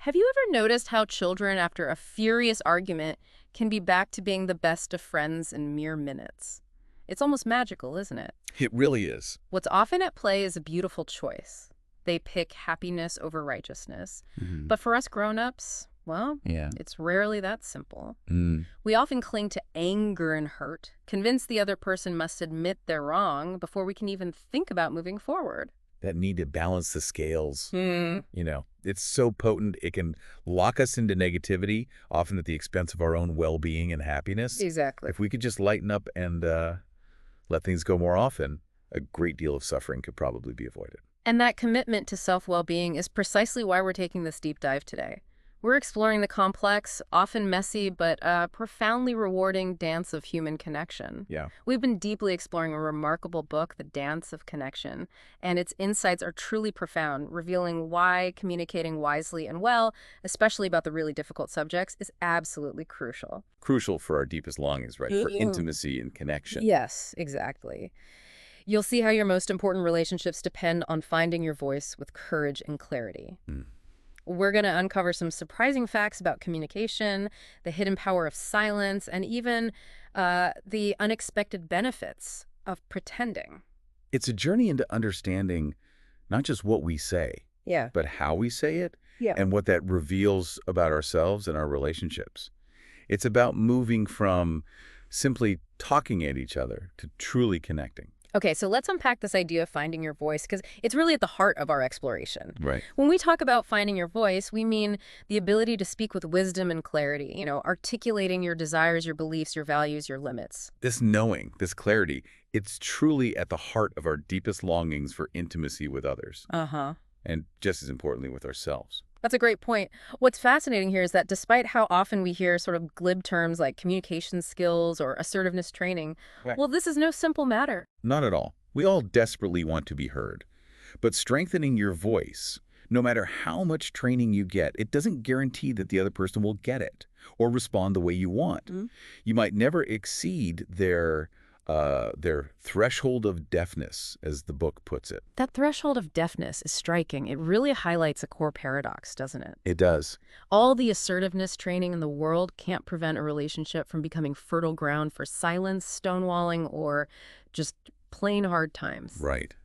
Have you ever noticed how children, after a furious argument, can be back to being the best of friends in mere minutes? It's almost magical, isn't it? It really is. What's often at play is a beautiful choice. They pick happiness over righteousness. Hmm. But for us grown-ups, well, Yeah. it's rarely that simple. Mm. We often cling to anger and hurt, convinced the other person must admit they're wrong before we can even think about moving forward. That need to balance the scales. Hmm. It's so potent. It can lock us into negativity, often at the expense of our own well-being and happiness. Exactly. If we could just lighten up and let things go more often, a great deal of suffering could probably be avoided. And that commitment to self-well-being is precisely why we're taking this deep dive today. We're exploring the complex, often messy, but profoundly rewarding dance of human connection. Yeah. We've been deeply exploring a remarkable book, The Dance of Connection, and its insights are truly profound, revealing why communicating wisely and well, especially about the really difficult subjects, is absolutely crucial. Crucial for our deepest longings, right? For intimacy and connection. Yes, exactly. You'll see how your most important relationships depend on finding your voice with courage and clarity. Mm. We're going to uncover some surprising facts about communication, the hidden power of silence, and even the unexpected benefits of pretending. It's a journey into understanding not just what we say, Yeah. but how we say it, Yeah. and what that reveals about ourselves and our relationships. It's about moving from simply talking at each other to truly connecting. Okay, so let's unpack this idea of finding your voice, because it's really at the heart of our exploration. Right. When we talk about finding your voice, we mean the ability to speak with wisdom and clarity, articulating your desires, your beliefs, your values, your limits. This knowing, this clarity, it's truly at the heart of our deepest longings for intimacy with others, Uh-huh. and just as importantly with ourselves. That's a great point. What's fascinating here is that despite how often we hear sort of glib terms like communication skills or assertiveness training, Right. well, this is no simple matter. Not at all. We all desperately want to be heard. But strengthening your voice, no matter how much training you get, it doesn't guarantee that the other person will get it or respond the way you want. Mm. You might never exceed their threshold of deafness, as the book puts it. That threshold of deafness is striking. It really highlights a core paradox, doesn't it? It does. All the assertiveness training in the world can't prevent a relationship from becoming fertile ground for silence, stonewalling, or just plain hard times. Right.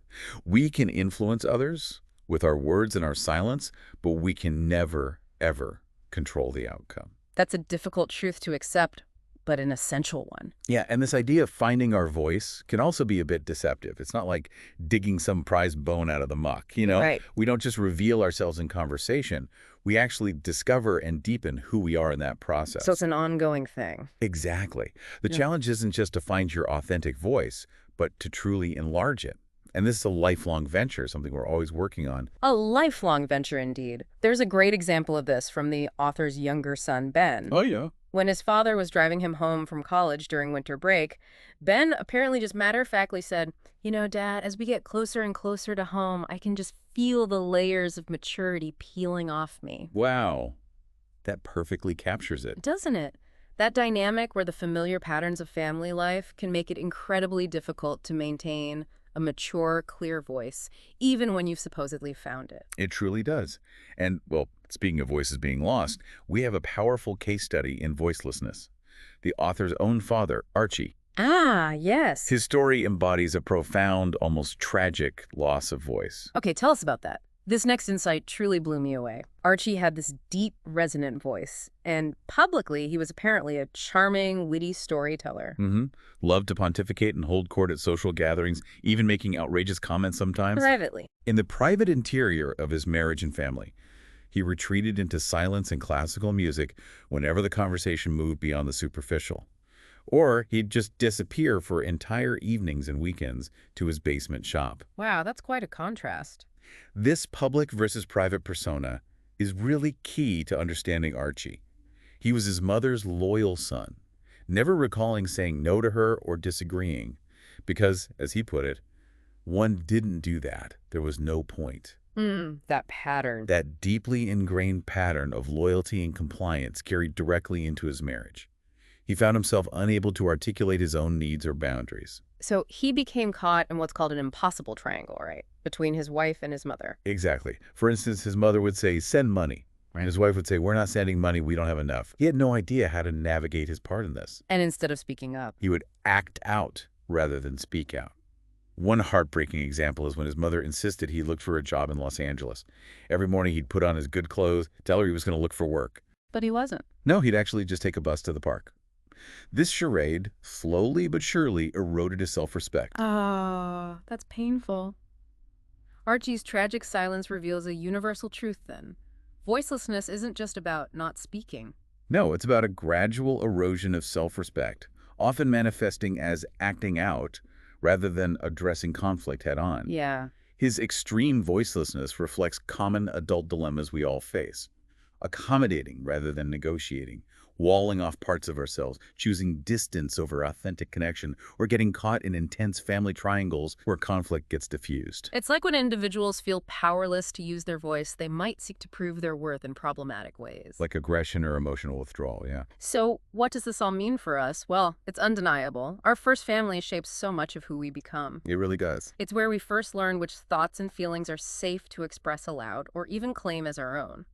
We can influence others with our words and our silence, but we can never, ever control the outcome. That's a difficult truth to accept, but an essential one. Yeah, and this idea of finding our voice can also be a bit deceptive. It's not like digging some prized bone out of the muck, Right. We don't just reveal ourselves in conversation. We actually discover and deepen who we are in that process. So it's an ongoing thing. Exactly. The Yeah. challenge isn't just to find your authentic voice, but to truly enlarge it. And this is a lifelong venture, something we're always working on. A lifelong venture indeed. There's a great example of this from the author's younger son, Ben. Yeah. When his father was driving him home from college during winter break, Ben apparently just matter-of-factly said, Dad, as we get closer and closer to home, I can just feel the layers of maturity peeling off me. Wow. That perfectly captures it. Doesn't it? That dynamic where the familiar patterns of family life can make it incredibly difficult to maintain a mature, clear voice, even when you've supposedly found it. It truly does. And, well, speaking of voices being lost, we have a powerful case study in voicelessness. The author's own father, Archie. Ah, yes. His story embodies a profound, almost tragic loss of voice. Okay, tell us about that. This next insight truly blew me away. Archie had this deep, resonant voice, and publicly he was apparently a charming, witty storyteller. Loved to pontificate and hold court at social gatherings, even making outrageous comments sometimes. Privately. In the private interior of his marriage and family, he retreated into silence and classical music whenever the conversation moved beyond the superficial. Or he'd just disappear for entire evenings and weekends to his basement shop. Wow, that's quite a contrast. This public versus private persona is really key to understanding Archie. He was his mother's loyal son, never recalling saying no to her or disagreeing, because, as he put it, one didn't do that. There was no point. That pattern. That deeply ingrained pattern of loyalty and compliance carried directly into his marriage. He found himself unable to articulate his own needs or boundaries. So he became caught in what's called an impossible triangle, right? Between his wife and his mother. Exactly. For instance, his mother would say, "Send money." And his wife would say, "We're not sending money. We don't have enough." He had no idea how to navigate his part in this. And instead of speaking up. He would act out rather than speak out. One heartbreaking example is when his mother insisted he look for a job in Los Angeles. Every morning he'd put on his good clothes, tell her he was going to look for work. But he wasn't. No, he'd actually just take a bus to the park. This charade, slowly but surely, eroded his self-respect. Ah, that's painful. Archie's tragic silence reveals a universal truth then. Voicelessness isn't just about not speaking. No, it's about a gradual erosion of self-respect, often manifesting as acting out rather than addressing conflict head-on. Yeah. His extreme voicelessness reflects common adult dilemmas we all face. Accommodating rather than negotiating, walling off parts of ourselves, choosing distance over authentic connection, or getting caught in intense family triangles where conflict gets diffused. It's like when individuals feel powerless to use their voice, they might seek to prove their worth in problematic ways. Like aggression or emotional withdrawal, yeah. So, what does this all mean for us? Well, it's undeniable. Our first family shapes so much of who we become. It really does. It's where we first learn which thoughts and feelings are safe to express aloud or even claim as our own.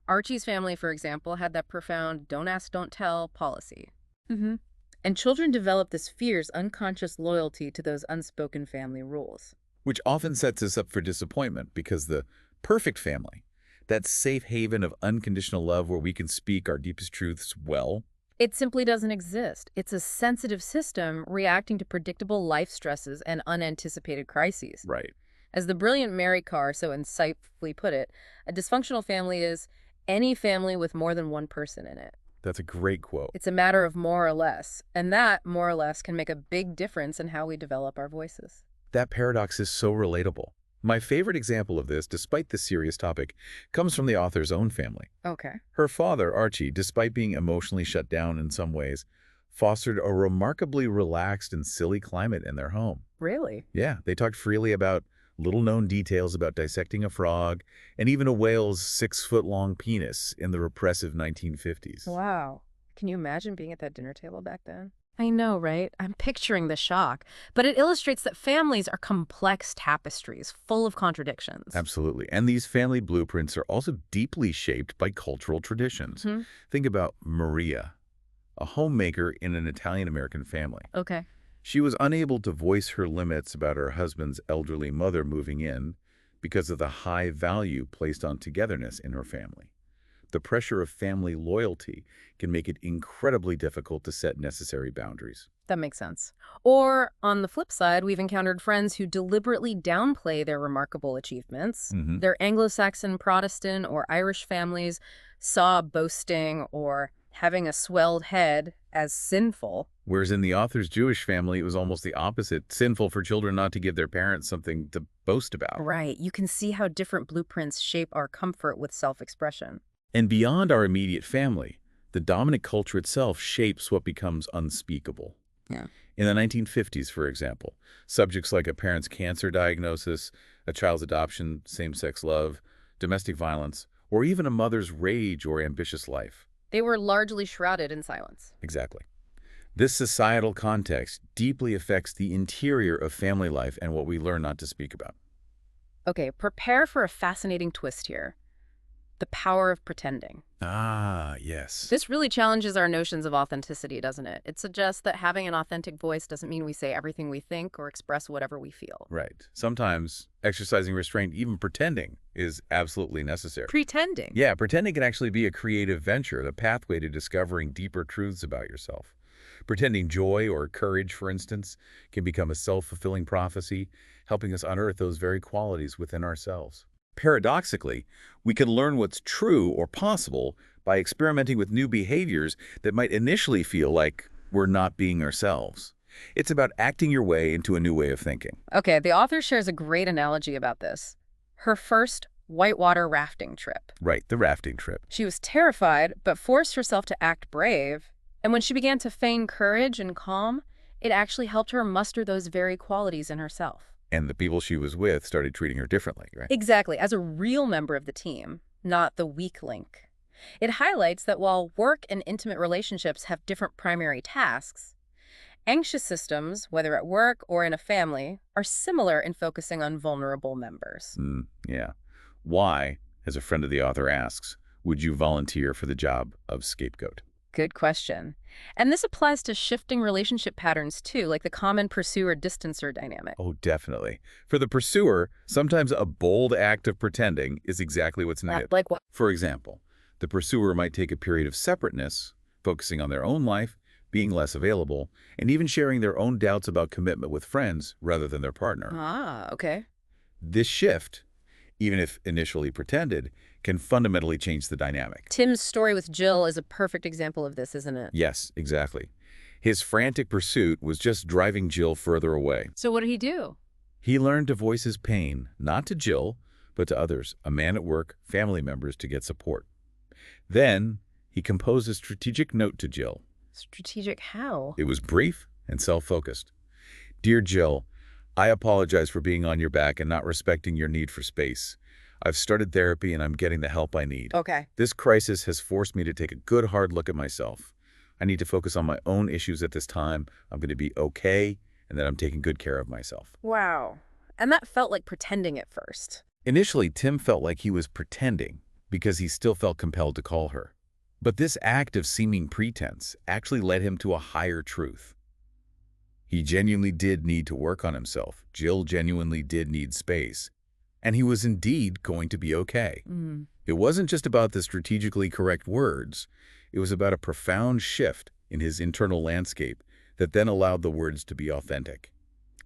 Archie's family, for example, had that profound don't ask, don't tell policy. And children develop this fierce, unconscious loyalty to those unspoken family rules. Which often sets us up for disappointment because the perfect family, that safe haven of unconditional love where we can speak our deepest truths well, It simply doesn't exist. It's a sensitive system reacting to predictable life stresses and unanticipated crises. right. As the brilliant Mary Carr so insightfully put it, a dysfunctional family is any family with more than one person in it. That's a great quote. It's a matter of more or less, and that, more or less, can make a big difference in how we develop our voices. That paradox is so relatable. My favorite example of this, despite this serious topic, comes from the author's own family. Okay. Her father, Archie, despite being emotionally shut down in some ways, fostered a remarkably relaxed and silly climate in their home. Really? Yeah, they talked freely about little-known details about dissecting a frog and even a whale's 6-foot-long penis in the repressive 1950s. Wow. Can you imagine being at that dinner table back then? I know, right? I'm picturing the shock. But it illustrates that families are complex tapestries, full of contradictions. Absolutely. And these family blueprints are also deeply shaped by cultural traditions. Think about Maria, a homemaker in an Italian-American family. Okay. She was unable to voice her limits about her husband's elderly mother moving in because of the high value placed on togetherness in her family. The pressure of family loyalty can make it incredibly difficult to set necessary boundaries. That makes sense. Or, on the flip side, we've encountered friends who deliberately downplay their remarkable achievements. Their Anglo-Saxon, Protestant, or Irish families saw boasting or having a swelled head as sinful. Whereas in the author's Jewish family, it was almost the opposite, sinful for children not to give their parents something to boast about. Right. You can see how different blueprints shape our comfort with self-expression. And beyond our immediate family, the dominant culture itself shapes what becomes unspeakable. Yeah. In the 1950s, for example, subjects like a parent's cancer diagnosis, a child's adoption, same-sex love, domestic violence, or even a mother's rage or ambitious life. They were largely shrouded in silence. Exactly. This societal context deeply affects the interior of family life and what we learn not to speak about. Okay, prepare for a fascinating twist here. The power of pretending. Ah, yes. This really challenges our notions of authenticity, doesn't it? It suggests that having an authentic voice doesn't mean we say everything we think or express whatever we feel. Right. Sometimes exercising restraint, even pretending, is absolutely necessary. Pretending? Yeah, pretending can actually be a creative venture, the pathway to discovering deeper truths about yourself. Pretending joy or courage, for instance, can become a self-fulfilling prophecy, helping us unearth those very qualities within ourselves. Paradoxically, we can learn what's true or possible by experimenting with new behaviors that might initially feel like we're not being ourselves. It's about acting your way into a new way of thinking. Okay, the author shares a great analogy about this. Her first whitewater rafting trip. Right, the rafting trip. She was terrified, but forced herself to act brave. And when she began to feign courage and calm, it actually helped her muster those very qualities in herself. And the people she was with started treating her differently, right? Exactly, as a real member of the team, not the weak link. It highlights that while work and intimate relationships have different primary tasks, anxious systems, whether at work or in a family, are similar in focusing on vulnerable members. Yeah. Why, as a friend of the author asks, would you volunteer for the job of scapegoat? Good question. And this applies to shifting relationship patterns too, like the common pursuer-distancer dynamic. Oh, definitely. For the pursuer, sometimes a bold act of pretending is exactly what's needed. Like what? For example, the pursuer might take a period of separateness, focusing on their own life, being less available, and even sharing their own doubts about commitment with friends rather than their partner. Ah, okay. This shift, even if initially pretended, can fundamentally change the dynamic. Tim's story with Jill is a perfect example of this, isn't it? Yes, exactly. His frantic pursuit was just driving Jill further away. So what did he do? He learned to voice his pain, not to Jill, but to others, a man at work, family members, to get support. Then, he composed a strategic note to Jill. Strategic how? It was brief and self-focused. Dear Jill, I apologize for being on your back and not respecting your need for space. I've started therapy and I'm getting the help I need. Okay. This crisis has forced me to take a good hard look at myself. I need to focus on my own issues at this time. I'm going to be okay, and that I'm taking good care of myself. Wow. And that felt like pretending at first. Initially, Tim felt like he was pretending because he still felt compelled to call her. But this act of seeming pretense actually led him to a higher truth. He genuinely did need to work on himself. Jill genuinely did need space. And he was indeed going to be okay. It wasn't just about the strategically correct words. It was about a profound shift in his internal landscape that then allowed the words to be authentic.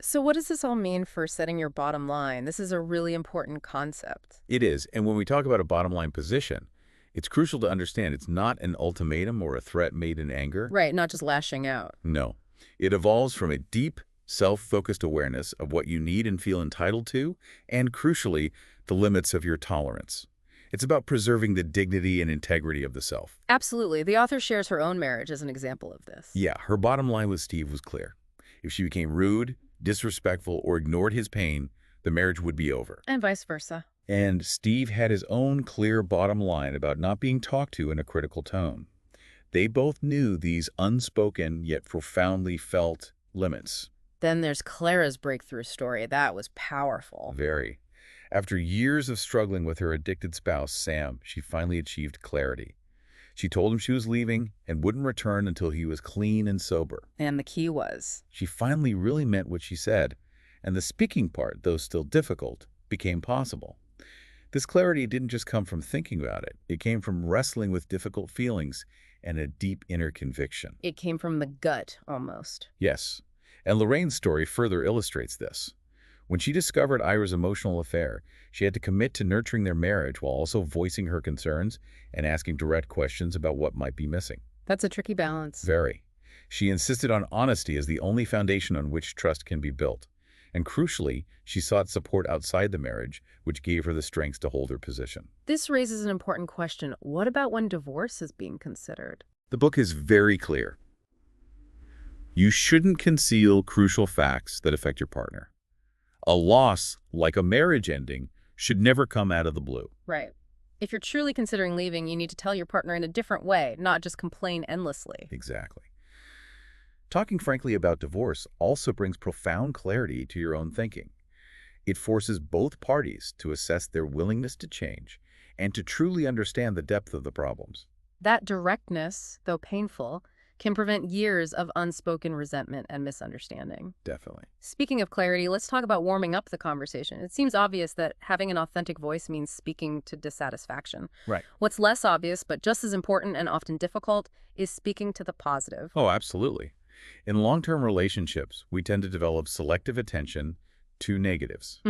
So what does this all mean for setting your bottom line? This is a really important concept. It is, and when we talk about a bottom line position, it's crucial to understand it's not an ultimatum or a threat made in anger. Right, not just lashing out. No. It evolves from a deep, self-focused awareness of what you need and feel entitled to, and crucially, the limits of your tolerance. It's about preserving the dignity and integrity of the self. Absolutely. The author shares her own marriage as an example of this. Yeah, her bottom line with Steve was clear. If she became rude, disrespectful, or ignored his pain, the marriage would be over. And vice versa. And Steve had his own clear bottom line about not being talked to in a critical tone. They both knew these unspoken yet profoundly felt limits. Then there's Clara's breakthrough story. That was powerful. Very. After years of struggling with her addicted spouse, Sam, she finally achieved clarity. She told him she was leaving and wouldn't return until he was clean and sober. And the key was? She finally really meant what she said, and the speaking part, though still difficult, became possible. This clarity didn't just come from thinking about it. It came from wrestling with difficult feelings and a deep inner conviction. It came from the gut, almost. Yes, and Lorraine's story further illustrates this. When she discovered Ira's emotional affair, she had to commit to nurturing their marriage while also voicing her concerns and asking direct questions about what might be missing. That's a tricky balance. Very. She insisted on honesty as the only foundation on which trust can be built. And crucially, she sought support outside the marriage, which gave her the strength to hold her position. This raises an important question. What about when divorce is being considered? The book is very clear. You shouldn't conceal crucial facts that affect your partner. A loss, like a marriage ending, should never come out of the blue. Right. If you're truly considering leaving, you need to tell your partner in a different way, not just complain endlessly. Exactly. Talking frankly about divorce also brings profound clarity to your own thinking. It forces both parties to assess their willingness to change and to truly understand the depth of the problems. That directness, though painful, can prevent years of unspoken resentment and misunderstanding. Definitely. Speaking of clarity, let's talk about warming up the conversation. It seems obvious that having an authentic voice means speaking to dissatisfaction. Right. What's less obvious, but just as important and often difficult, is speaking to the positive. Oh, absolutely. In long-term relationships, we tend to develop selective attention to negatives.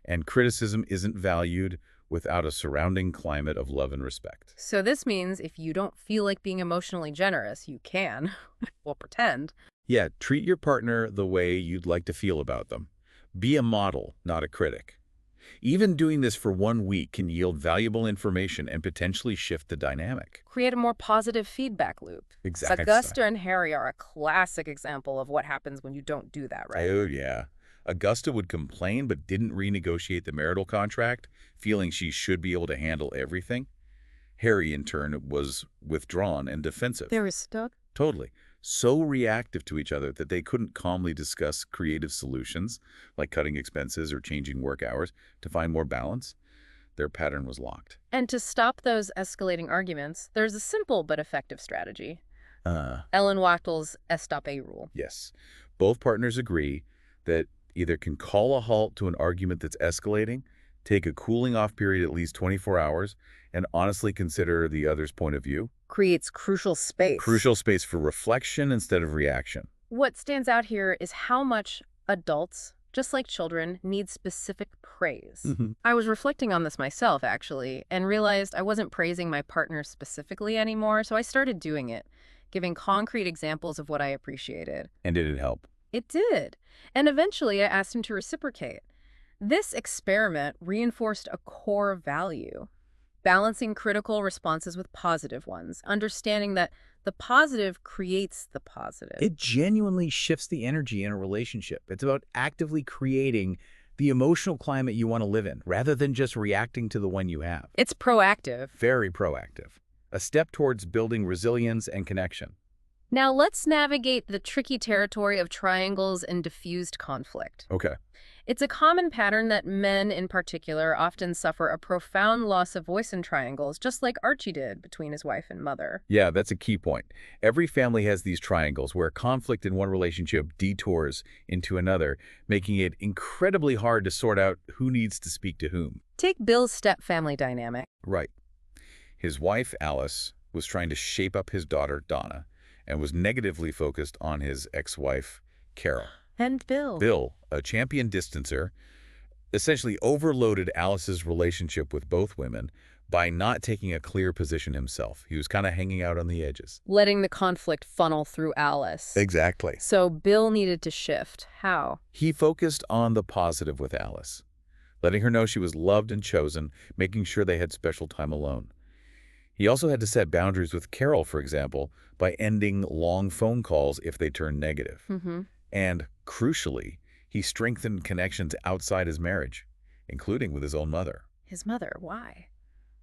And criticism isn't valued without a surrounding climate of love and respect. So this means if you don't feel like being emotionally generous, you can, well, pretend. Yeah, treat your partner the way you'd like to feel about them. Be a model, not a critic. Even doing this for 1 week can yield valuable information and potentially shift the dynamic. Create a more positive feedback loop. Exactly. Augusta and Harry are a classic example of what happens when you don't do that, right? Oh, yeah. Augusta would complain but didn't renegotiate the marital contract, feeling she should be able to handle everything. Harry, in turn, was withdrawn and defensive. They were stuck? Totally. So reactive to each other that they couldn't calmly discuss creative solutions, like cutting expenses or changing work hours, to find more balance. Their pattern was locked. And to stop those escalating arguments, there's a simple but effective strategy. Uh, Ellen Wachtel's Estop rule. yes. Both partners agree that either can call a halt to an argument that's escalating, take a cooling off period at least 24 hours, and honestly consider the other's point of view. Creates crucial space. Crucial space for reflection instead of reaction. What stands out here is how much adults, just like children, need specific praise. I was reflecting on this myself, actually, and realized I wasn't praising my partner specifically anymore, so I started doing it, giving concrete examples of what I appreciated. And did it help? It did. And eventually I asked him to reciprocate. This experiment reinforced a core value, balancing critical responses with positive ones, understanding that the positive creates the positive. It genuinely shifts the energy in a relationship. It's about actively creating the emotional climate you want to live in, rather than just reacting to the one you have. It's proactive. Very proactive. A step towards building resilience and connection. Now let's navigate the tricky territory of triangles and diffused conflict. Okay. It's a common pattern that men in particular often suffer a profound loss of voice in triangles, just like Archie did between his wife and mother. Yeah, that's a key point. Every family has these triangles where conflict in one relationship detours into another, making it incredibly hard to sort out who needs to speak to whom. Take Bill's step-family dynamic. Right. His wife, Alice, was trying to shape up his daughter, Donna, and was negatively focused on his ex-wife, Carol. And Bill. Bill, a champion distancer, essentially overloaded Alice's relationship with both women by not taking a clear position himself. He was kind of hanging out on the edges. Letting the conflict funnel through Alice. Exactly. So Bill needed to shift. How? He focused on the positive with Alice, letting her know she was loved and chosen, making sure they had special time alone. He also had to set boundaries with Carol, for example, by ending long phone calls if they turned negative. And, crucially, he strengthened connections outside his marriage, including with his own mother. His mother, why?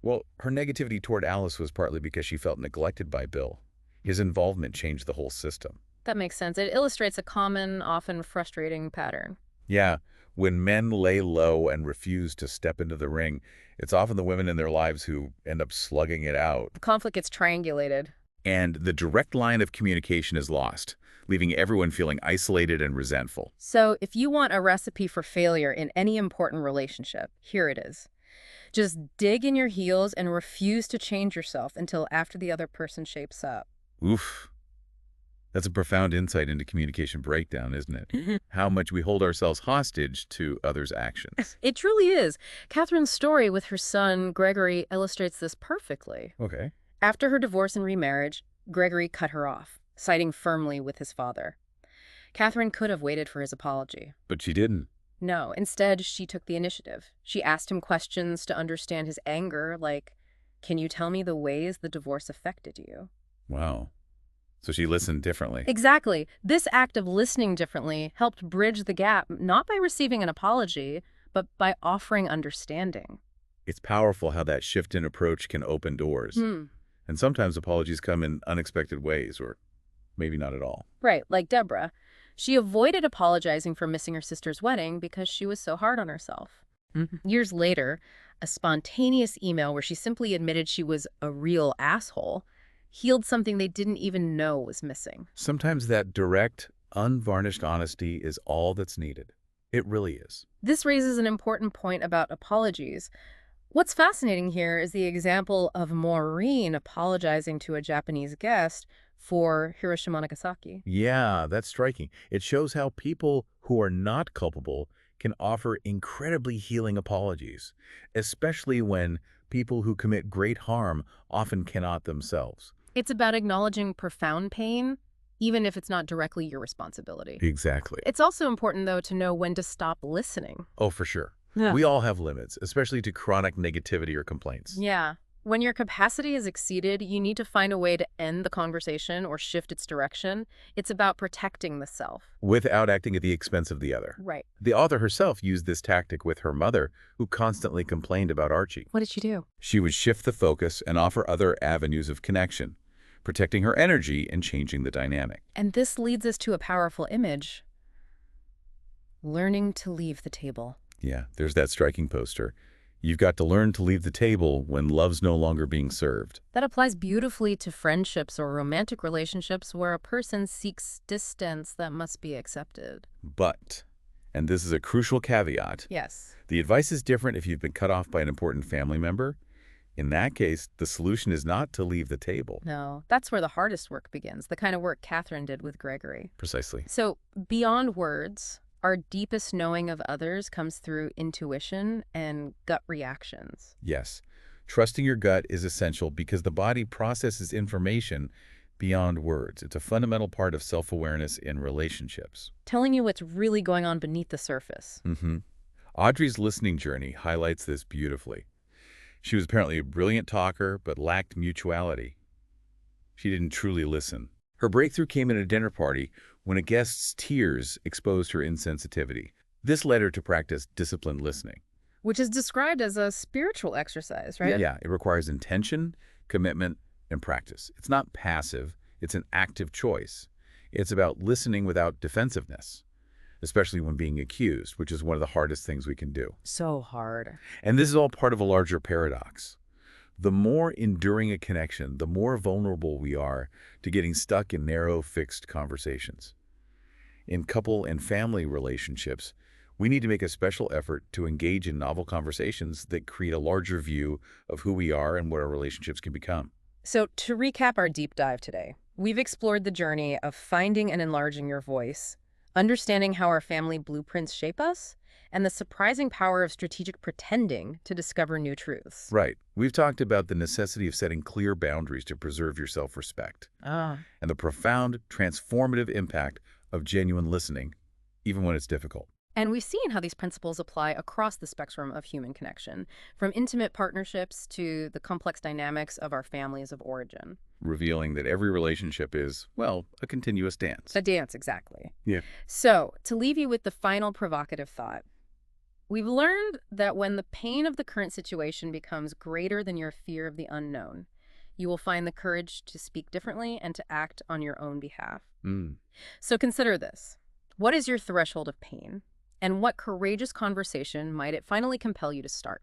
Well, her negativity toward Alice was partly because she felt neglected by Bill. His involvement changed the whole system. That makes sense. It illustrates a common, often frustrating pattern. Yeah, when men lay low and refuse to step into the ring, it's often the women in their lives who end up slugging it out. The conflict gets triangulated. And the direct line of communication is lost, leaving everyone feeling isolated and resentful. So if you want a recipe for failure in any important relationship, here it is. Just dig in your heels and refuse to change yourself until after the other person shapes up. Oof. That's a profound insight into communication breakdown, isn't it? How much we hold ourselves hostage to others' actions. It truly is. Catherine's story with her son, Gregory, illustrates this perfectly. Okay. After her divorce and remarriage, Gregory cut her off, siding firmly with his father. Catherine could have waited for his apology. But she didn't. No, instead, she took the initiative. She asked him questions to understand his anger, like, "Can you tell me the ways the divorce affected you?" Wow. So she listened differently. Exactly. This act of listening differently helped bridge the gap, not by receiving an apology, but by offering understanding. It's powerful how that shift in approach can open doors. And sometimes apologies come in unexpected ways, or maybe not at all. Right, like Deborah. She avoided apologizing for missing her sister's wedding because she was so hard on herself. Years later, a spontaneous email where she simply admitted she was a real asshole healed something they didn't even know was missing. Sometimes that direct, unvarnished honesty is all that's needed. It really is. This raises an important point about apologies. What's fascinating here is the example of Maureen apologizing to a Japanese guest for Hiroshima and Nagasaki. Yeah, that's striking. It shows how people who are not culpable can offer incredibly healing apologies, especially when people who commit great harm often cannot themselves. It's about acknowledging profound pain, even if it's not directly your responsibility. Exactly. It's also important, though, to know when to stop listening. Oh, for sure. Yeah. We all have limits, especially to chronic negativity or complaints. Yeah. When your capacity is exceeded, you need to find a way to end the conversation or shift its direction. It's about protecting the self. Without acting at the expense of the other. Right. The author herself used this tactic with her mother, who constantly complained about Archie. What did she do? She would shift the focus and offer other avenues of connection, protecting her energy and changing the dynamic. And this leads us to a powerful image. Learning to leave the table. Yeah, there's that striking poster. You've got to learn to leave the table when love's no longer being served. That applies beautifully to friendships or romantic relationships where a person seeks distance that must be accepted. But, and this is a crucial caveat, Yes. the advice is different if you've been cut off by an important family member. In that case, the solution is not to leave the table. No, that's where the hardest work begins, the kind of work Catherine did with Gregory. Precisely. So, beyond words, our deepest knowing of others comes through intuition and gut reactions. Yes. Trusting your gut is essential because the body processes information beyond words. It's a fundamental part of self-awareness in relationships. Telling you what's really going on beneath the surface. Audrey's listening journey highlights this beautifully. She was apparently a brilliant talker, but lacked mutuality. She didn't truly listen. Her breakthrough came at a dinner party when a guest's tears exposed her insensitivity. This led her to practice disciplined listening. Which is described as a spiritual exercise, right? Yeah, it requires intention, commitment, and practice. It's not passive, it's an active choice. It's about listening without defensiveness, especially when being accused, which is one of the hardest things we can do. So hard. And this is all part of a larger paradox. The more enduring a connection, the more vulnerable we are to getting stuck in narrow, fixed conversations. In couple and family relationships, we need to make a special effort to engage in novel conversations that create a larger view of who we are and what our relationships can become. So to recap our deep dive today, we've explored the journey of finding and enlarging your voice, understanding how our family blueprints shape us, and the surprising power of strategic pretending to discover new truths. Right. We've talked about the necessity of setting clear boundaries to preserve your self-respect, and the profound, transformative impact of genuine listening, even when it's difficult. And we've seen how these principles apply across the spectrum of human connection, from intimate partnerships to the complex dynamics of our families of origin. Revealing that every relationship is, well, a continuous dance. A dance, exactly. Yeah. So, to leave you with the final provocative thought, we've learned that when the pain of the current situation becomes greater than your fear of the unknown, you will find the courage to speak differently and to act on your own behalf. So consider this. What is your threshold of pain? And what courageous conversation might it finally compel you to start?